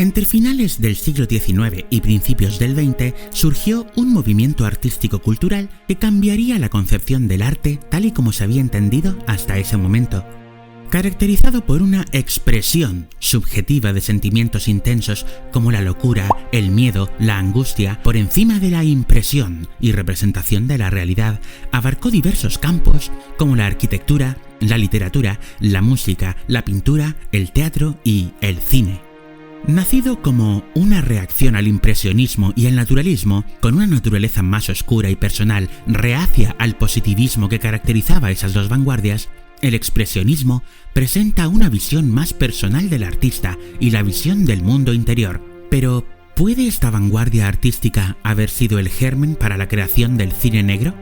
Entre finales del siglo XIX y principios del XX surgió un movimiento artístico-cultural que cambiaría la concepción del arte tal y como se había entendido hasta ese momento. Caracterizado por una expresión subjetiva de sentimientos intensos como la locura, el miedo, la angustia, por encima de la impresión y representación de la realidad, abarcó diversos campos como la arquitectura, la literatura, la música, la pintura, el teatro y el cine. Nacido como una reacción al impresionismo y al naturalismo, con una naturaleza más oscura y personal, reacia al positivismo que caracterizaba esas dos vanguardias, el expresionismo presenta una visión más personal del artista y la visión del mundo interior. Pero, ¿puede esta vanguardia artística haber sido el germen para la creación del cine negro?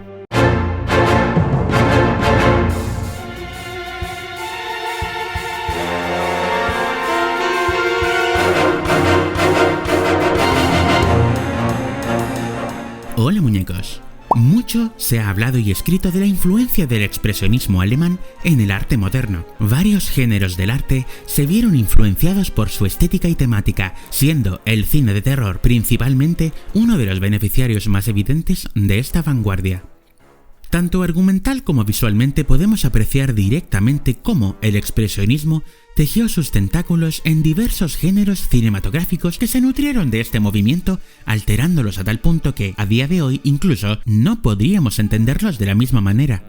Hola muñecos. Mucho se ha hablado y escrito de la influencia del expresionismo alemán en el arte moderno. Varios géneros del arte se vieron influenciados por su estética y temática, siendo el cine de terror principalmente uno de los beneficiarios más evidentes de esta vanguardia. Tanto argumental como visualmente podemos apreciar directamente cómo el expresionismo tejió sus tentáculos en diversos géneros cinematográficos que se nutrieron de este movimiento, alterándolos a tal punto que, a día de hoy, incluso no podríamos entenderlos de la misma manera.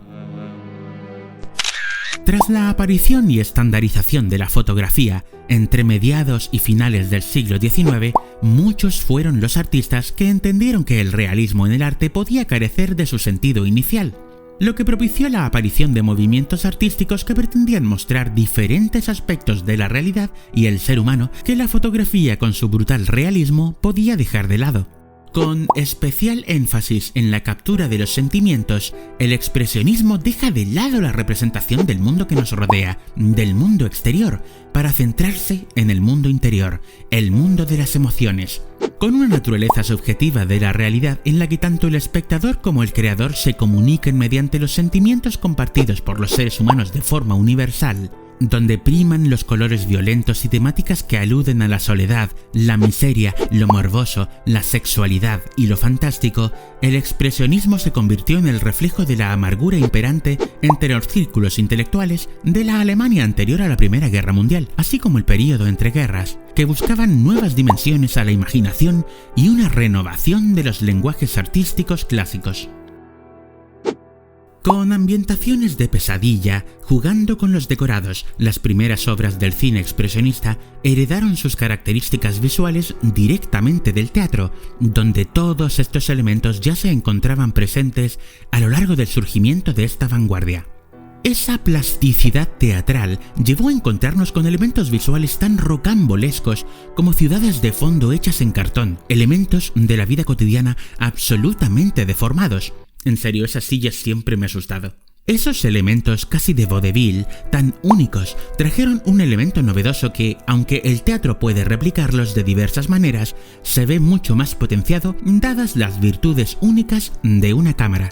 Tras la aparición y estandarización de la fotografía entre mediados y finales del siglo XIX, muchos fueron los artistas que entendieron que el realismo en el arte podía carecer de su sentido inicial, lo que propició la aparición de movimientos artísticos que pretendían mostrar diferentes aspectos de la realidad y el ser humano que la fotografía con su brutal realismo podía dejar de lado. Con especial énfasis en la captura de los sentimientos, el expresionismo deja de lado la representación del mundo que nos rodea, del mundo exterior, para centrarse en el mundo interior, el mundo de las emociones, con una naturaleza subjetiva de la realidad en la que tanto el espectador como el creador se comunican mediante los sentimientos compartidos por los seres humanos de forma universal, donde priman los colores violentos y temáticas que aluden a la soledad, la miseria, lo morboso, la sexualidad y lo fantástico. El expresionismo se convirtió en el reflejo de la amargura imperante entre los círculos intelectuales de la Alemania anterior a la Primera Guerra Mundial, así como el período entre guerras, que buscaban nuevas dimensiones a la imaginación y una renovación de los lenguajes artísticos clásicos. Con ambientaciones de pesadilla, jugando con los decorados, las primeras obras del cine expresionista heredaron sus características visuales directamente del teatro, donde todos estos elementos ya se encontraban presentes a lo largo del surgimiento de esta vanguardia. Esa plasticidad teatral llevó a encontrarnos con elementos visuales tan rocambolescos como ciudades de fondo hechas en cartón, elementos de la vida cotidiana absolutamente deformados. En serio, esas sillas siempre me ha asustado. Esos elementos casi de vodevil, tan únicos, trajeron un elemento novedoso que, aunque el teatro puede replicarlos de diversas maneras, se ve mucho más potenciado dadas las virtudes únicas de una cámara.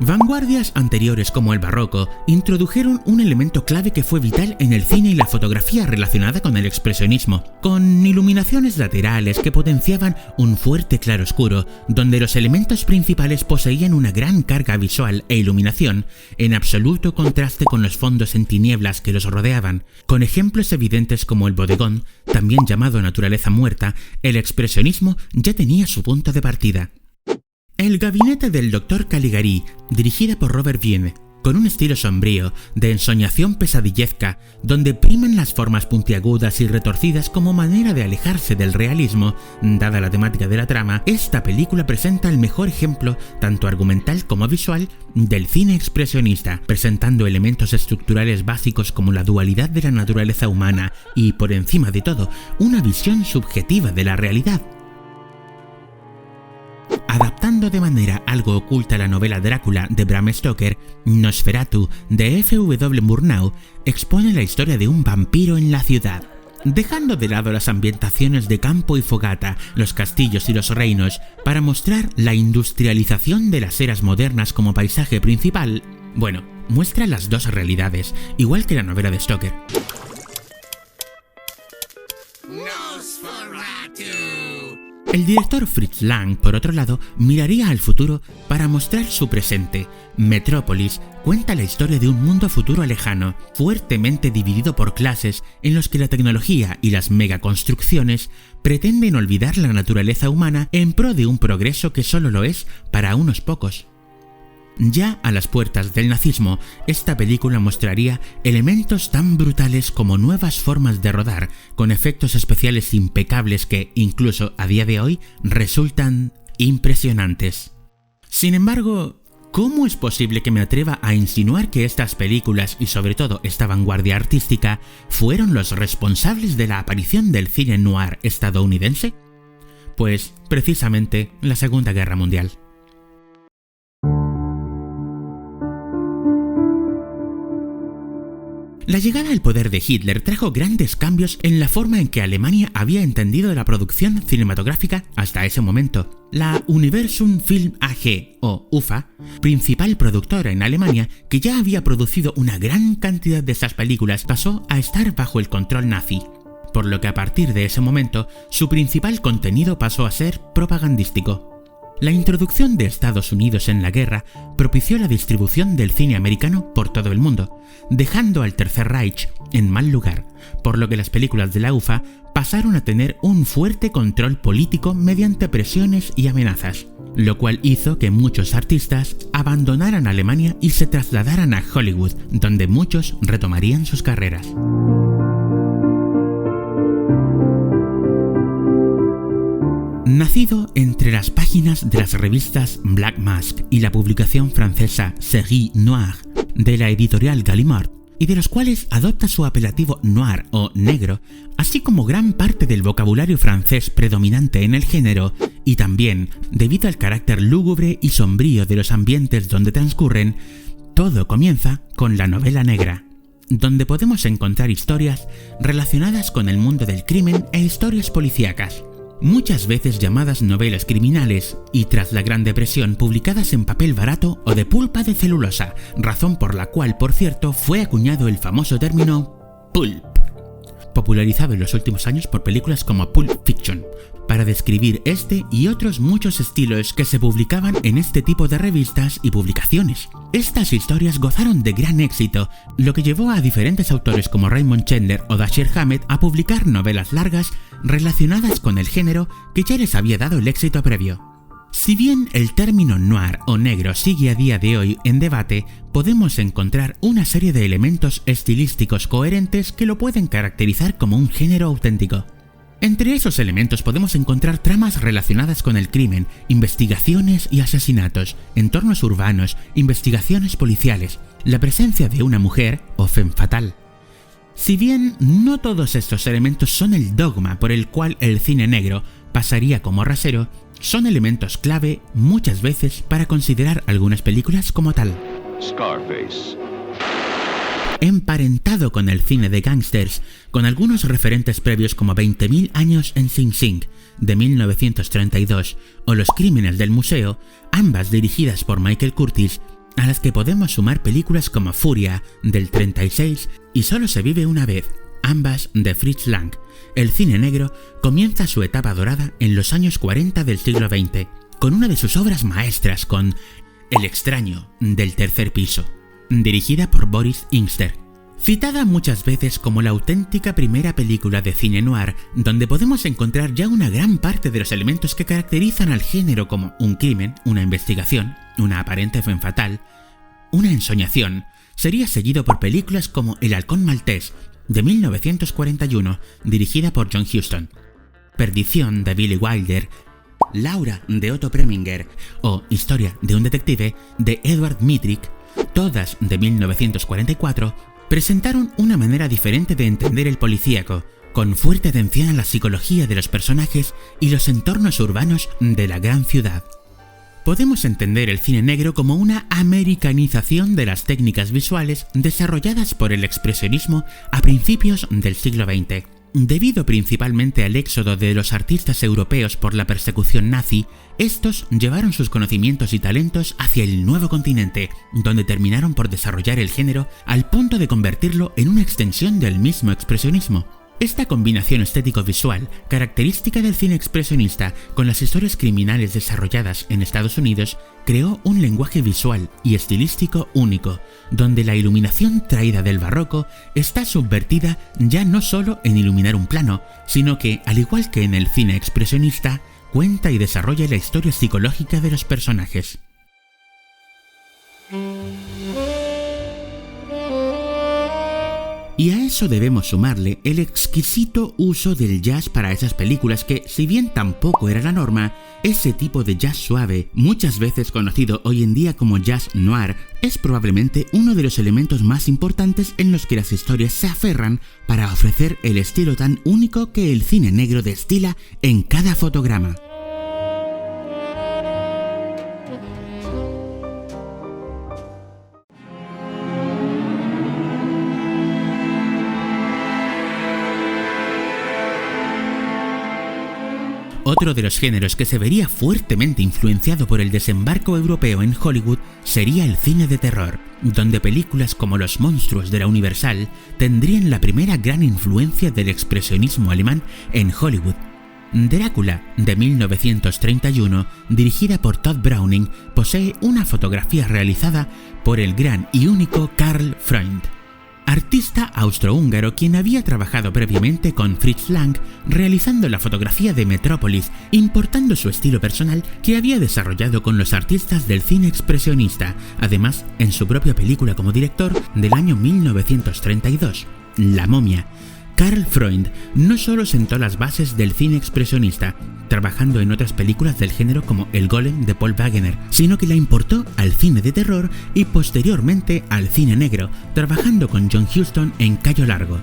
Vanguardias anteriores como el barroco introdujeron un elemento clave que fue vital en el cine y la fotografía relacionada con el expresionismo, con iluminaciones laterales que potenciaban un fuerte claroscuro, donde los elementos principales poseían una gran carga visual e iluminación, en absoluto contraste con los fondos en tinieblas que los rodeaban. Con ejemplos evidentes como el bodegón, también llamado naturaleza muerta, el expresionismo ya tenía su punto de partida. El gabinete del Dr. Caligari, dirigida por Robert Wiene, con un estilo sombrío, de ensoñación pesadillesca, donde priman las formas puntiagudas y retorcidas como manera de alejarse del realismo, dada la temática de la trama, esta película presenta el mejor ejemplo, tanto argumental como visual, del cine expresionista, presentando elementos estructurales básicos como la dualidad de la naturaleza humana y, por encima de todo, una visión subjetiva de la realidad. Adaptando de manera algo oculta la novela Drácula de Bram Stoker, Nosferatu de F.W. Murnau expone la historia de un vampiro en la ciudad. Dejando de lado las ambientaciones de campo y fogata, los castillos y los reinos, para mostrar la industrialización de las eras modernas como paisaje principal, bueno, muestra las dos realidades, igual que la novela de Stoker. Nosferatu. El director Fritz Lang, por otro lado, miraría al futuro para mostrar su presente. Metrópolis cuenta la historia de un mundo futuro lejano, fuertemente dividido por clases, en los que la tecnología y las megaconstrucciones pretenden olvidar la naturaleza humana en pro de un progreso que solo lo es para unos pocos. Ya a las puertas del nazismo, esta película mostraría elementos tan brutales como nuevas formas de rodar, con efectos especiales impecables que, incluso a día de hoy, resultan impresionantes. Sin embargo, ¿cómo es posible que me atreva a insinuar que estas películas, y sobre todo esta vanguardia artística, fueron los responsables de la aparición del cine noir estadounidense? Pues, precisamente, la Segunda Guerra Mundial. La llegada al poder de Hitler trajo grandes cambios en la forma en que Alemania había entendido la producción cinematográfica hasta ese momento. La Universum Film AG, o UFA, principal productora en Alemania, que ya había producido una gran cantidad de esas películas, pasó a estar bajo el control nazi, por lo que a partir de ese momento su principal contenido pasó a ser propagandístico. La introducción de Estados Unidos en la guerra propició la distribución del cine americano por todo el mundo, dejando al Tercer Reich en mal lugar, por lo que las películas de la UFA pasaron a tener un fuerte control político mediante presiones y amenazas, lo cual hizo que muchos artistas abandonaran Alemania y se trasladaran a Hollywood, donde muchos retomarían sus carreras. Nacido entre las páginas de las revistas Black Mask y la publicación francesa Série Noire de la editorial Gallimard, y de los cuales adopta su apelativo noir o negro, así como gran parte del vocabulario francés predominante en el género, y también debido al carácter lúgubre y sombrío de los ambientes donde transcurren, todo comienza con la novela negra, donde podemos encontrar historias relacionadas con el mundo del crimen e historias policíacas, muchas veces llamadas novelas criminales, y tras la Gran Depresión publicadas en papel barato o de pulpa de celulosa, razón por la cual, por cierto, fue acuñado el famoso término pulp, popularizado en los últimos años por películas como Pulp Fiction, para describir este y otros muchos estilos que se publicaban en este tipo de revistas y publicaciones. Estas historias gozaron de gran éxito, lo que llevó a diferentes autores como Raymond Chandler o Dashiell Hammett a publicar novelas largas relacionadas con el género que ya les había dado el éxito previo. Si bien el término noir o negro sigue a día de hoy en debate, podemos encontrar una serie de elementos estilísticos coherentes que lo pueden caracterizar como un género auténtico. Entre esos elementos podemos encontrar tramas relacionadas con el crimen, investigaciones y asesinatos, entornos urbanos, investigaciones policiales, la presencia de una mujer o femme fatale. Si bien no todos estos elementos son el dogma por el cual el cine negro pasaría como rasero, son elementos clave muchas veces para considerar algunas películas como tal. Scarface. Emparentado con el cine de gángsters, con algunos referentes previos como 20.000 años en Sing Sing, de 1932, o Los crímenes del museo, ambas dirigidas por Michael Curtiz, a las que podemos sumar películas como Furia, del 36, y Solo se vive una vez, ambas de Fritz Lang. El cine negro comienza su etapa dorada en los años 40 del siglo XX, con una de sus obras maestras, con El extraño del tercer piso, dirigida por Boris Ingster. Citada muchas veces como la auténtica primera película de cine noir, donde podemos encontrar ya una gran parte de los elementos que caracterizan al género, como un crimen, una investigación, una aparente femme fatale, una ensoñación, sería seguido por películas como El halcón maltés, de 1941, dirigida por John Huston, Perdición, de Billy Wilder, Laura, de Otto Preminger, o Historia de un detective, de Edward Mitrick, todas de 1944, presentaron una manera diferente de entender el policíaco, con fuerte atención a la psicología de los personajes y los entornos urbanos de la gran ciudad. Podemos entender el cine negro como una americanización de las técnicas visuales desarrolladas por el expresionismo a principios del siglo XX. Debido principalmente al éxodo de los artistas europeos por la persecución nazi, estos llevaron sus conocimientos y talentos hacia el nuevo continente, donde terminaron por desarrollar el género al punto de convertirlo en una extensión del mismo expresionismo. Esta combinación estético-visual, característica del cine expresionista con las historias criminales desarrolladas en Estados Unidos, creó un lenguaje visual y estilístico único, donde la iluminación traída del barroco está subvertida ya no solo en iluminar un plano, sino que, al igual que en el cine expresionista, cuenta y desarrolla la historia psicológica de los personajes. Y a eso debemos sumarle el exquisito uso del jazz para esas películas que, si bien tampoco era la norma, ese tipo de jazz suave, muchas veces conocido hoy en día como jazz noir, es probablemente uno de los elementos más importantes en los que las historias se aferran para ofrecer el estilo tan único que el cine negro destila en cada fotograma. Otro de los géneros que se vería fuertemente influenciado por el desembarco europeo en Hollywood sería el cine de terror, donde películas como Los monstruos de la Universal tendrían la primera gran influencia del expresionismo alemán en Hollywood. Drácula, de 1931, dirigida por Todd Browning, posee una fotografía realizada por el gran y único Karl Freund, artista austrohúngaro quien había trabajado previamente con Fritz Lang realizando la fotografía de Metrópolis, importando su estilo personal que había desarrollado con los artistas del cine expresionista, además en su propia película como director del año 1932, La momia. Karl Freund no solo sentó las bases del cine expresionista, trabajando en otras películas del género como El Golem de Paul Wegener, sino que la importó al cine de terror y posteriormente al cine negro, trabajando con John Huston en Cayo Largo.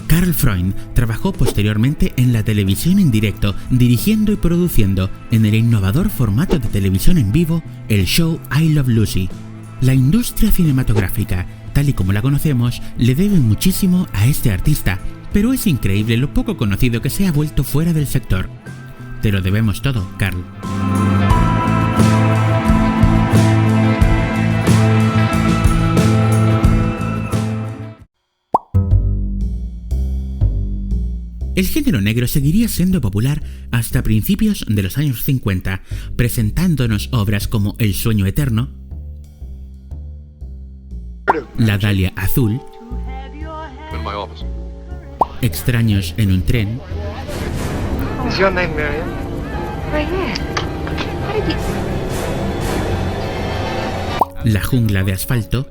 Karl Freund trabajó posteriormente en la televisión en directo, dirigiendo y produciendo en el innovador formato de televisión en vivo el show I Love Lucy. La industria cinematográfica, tal y como la conocemos, le debe muchísimo a este artista, pero es increíble lo poco conocido que se ha vuelto fuera del sector. Te lo debemos todo, Karl. El género negro seguiría siendo popular hasta principios de los años 50, presentándonos obras como El sueño eterno, La Dalia azul, Extraños en un tren, Is your name Miriam? Right here. How did you... La jungla de asfalto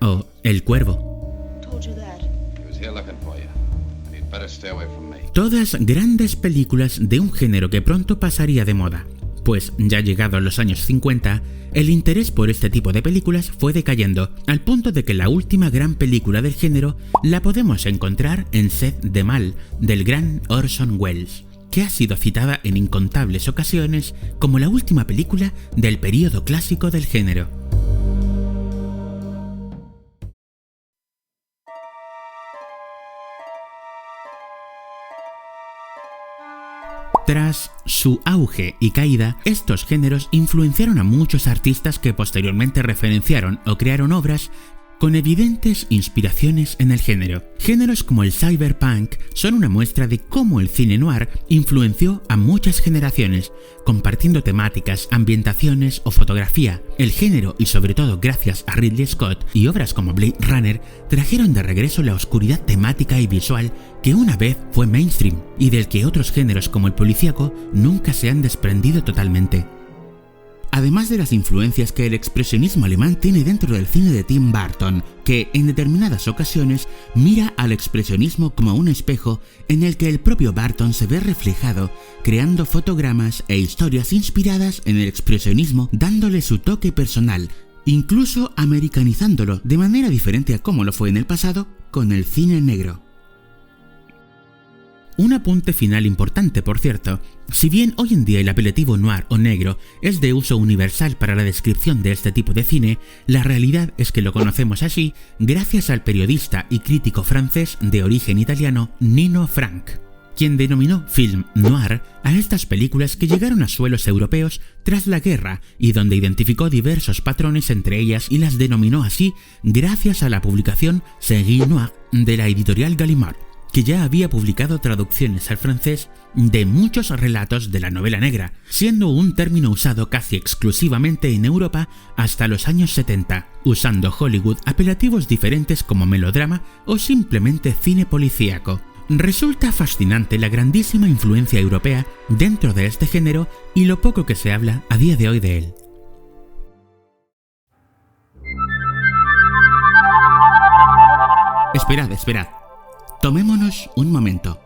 o El cuervo. Told you that. He was here looking for you. And you'd better stay away from me. Todas grandes películas de un género que pronto pasaría de moda, pues ya llegados los años 50, el interés por este tipo de películas fue decayendo, al punto de que la última gran película del género la podemos encontrar en Sed de Mal, del gran Orson Welles, que ha sido citada en incontables ocasiones como la última película del período clásico del género. Tras su auge y caída, estos géneros influenciaron a muchos artistas que posteriormente referenciaron o crearon obras con evidentes inspiraciones en el género. Géneros como el cyberpunk son una muestra de cómo el cine noir influenció a muchas generaciones, compartiendo temáticas, ambientaciones o fotografía. El género, y sobre todo gracias a Ridley Scott y obras como Blade Runner, trajeron de regreso la oscuridad temática y visual que una vez fue mainstream y del que otros géneros como el policíaco nunca se han desprendido totalmente. Además de las influencias que el expresionismo alemán tiene dentro del cine de Tim Burton, que en determinadas ocasiones mira al expresionismo como un espejo en el que el propio Burton se ve reflejado, creando fotogramas e historias inspiradas en el expresionismo, dándole su toque personal, incluso americanizándolo de manera diferente a como lo fue en el pasado con el cine negro. Un apunte final importante, por cierto. Si bien hoy en día el apelativo noir o negro es de uso universal para la descripción de este tipo de cine, la realidad es que lo conocemos así gracias al periodista y crítico francés de origen italiano Nino Frank. quien denominó film noir a estas películas que llegaron a suelos europeos tras la guerra y donde identificó diversos patrones entre ellas y las denominó así gracias a la publicación Série Noire de la editorial Gallimard, que ya había publicado traducciones al francés de muchos relatos de la novela negra, siendo un término usado casi exclusivamente en Europa hasta los años 70, usando Hollywood apelativos diferentes como melodrama o simplemente cine policíaco. Resulta fascinante la grandísima influencia europea dentro de este género y lo poco que se habla a día de hoy de él. Esperad. Tomémonos un momento.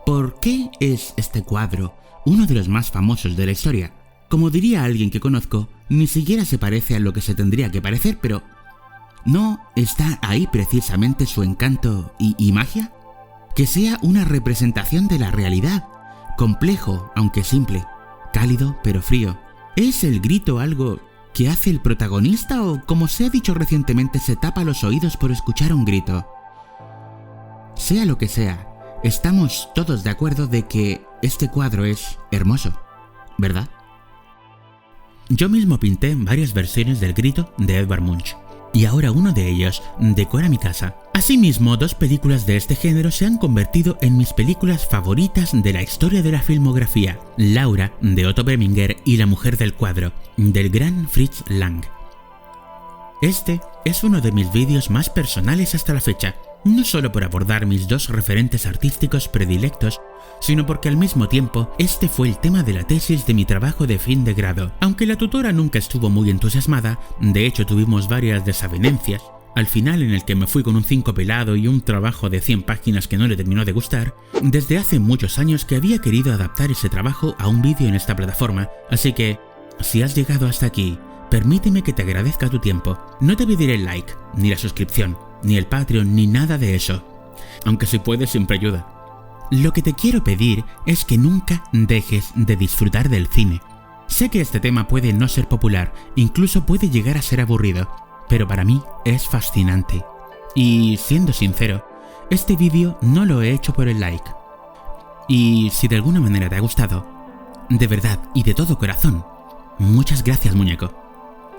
¿Por qué es este cuadro uno de los más famosos de la historia? Como diría alguien que conozco, ni siquiera se parece a lo que se tendría que parecer, pero ¿no está ahí precisamente su encanto y magia? Que sea una representación de la realidad, complejo aunque simple, cálido pero frío. ¿Es el grito algo que hace el protagonista o, como se ha dicho recientemente, se tapa los oídos por escuchar un grito? Sea lo que sea, estamos todos de acuerdo de que este cuadro es hermoso, ¿verdad? Yo mismo pinté varias versiones del grito de Edvard Munch, y ahora uno de ellos decora mi casa. Asimismo, 2 películas de este género se han convertido en mis películas favoritas de la historia de la filmografía: Laura, de Otto Preminger, y La mujer del cuadro, del gran Fritz Lang. Este es uno de mis vídeos más personales hasta la fecha, no solo por abordar mis 2 referentes artísticos predilectos, sino porque al mismo tiempo este fue el tema de la tesis de mi trabajo de fin de grado. Aunque la tutora nunca estuvo muy entusiasmada, de hecho tuvimos varias desavenencias, al final en el que me fui con un 5 pelado y un trabajo de 100 páginas que no le terminó de gustar, desde hace muchos años que había querido adaptar ese trabajo a un vídeo en esta plataforma, así que, si has llegado hasta aquí, permíteme que te agradezca tu tiempo. No te pediré el like, ni la suscripción, ni el Patreon, ni nada de eso, aunque si puedes siempre ayuda. Lo que te quiero pedir es que nunca dejes de disfrutar del cine. Sé que este tema puede no ser popular, incluso puede llegar a ser aburrido, pero para mí es fascinante. Y siendo sincero, este vídeo no lo he hecho por el like. Y si de alguna manera te ha gustado, de verdad y de todo corazón, muchas gracias, muñeco.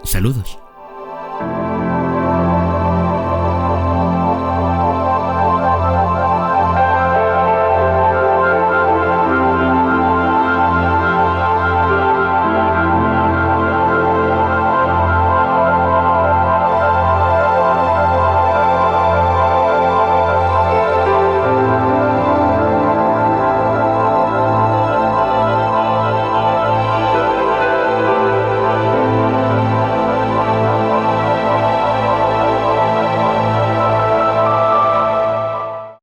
Saludos.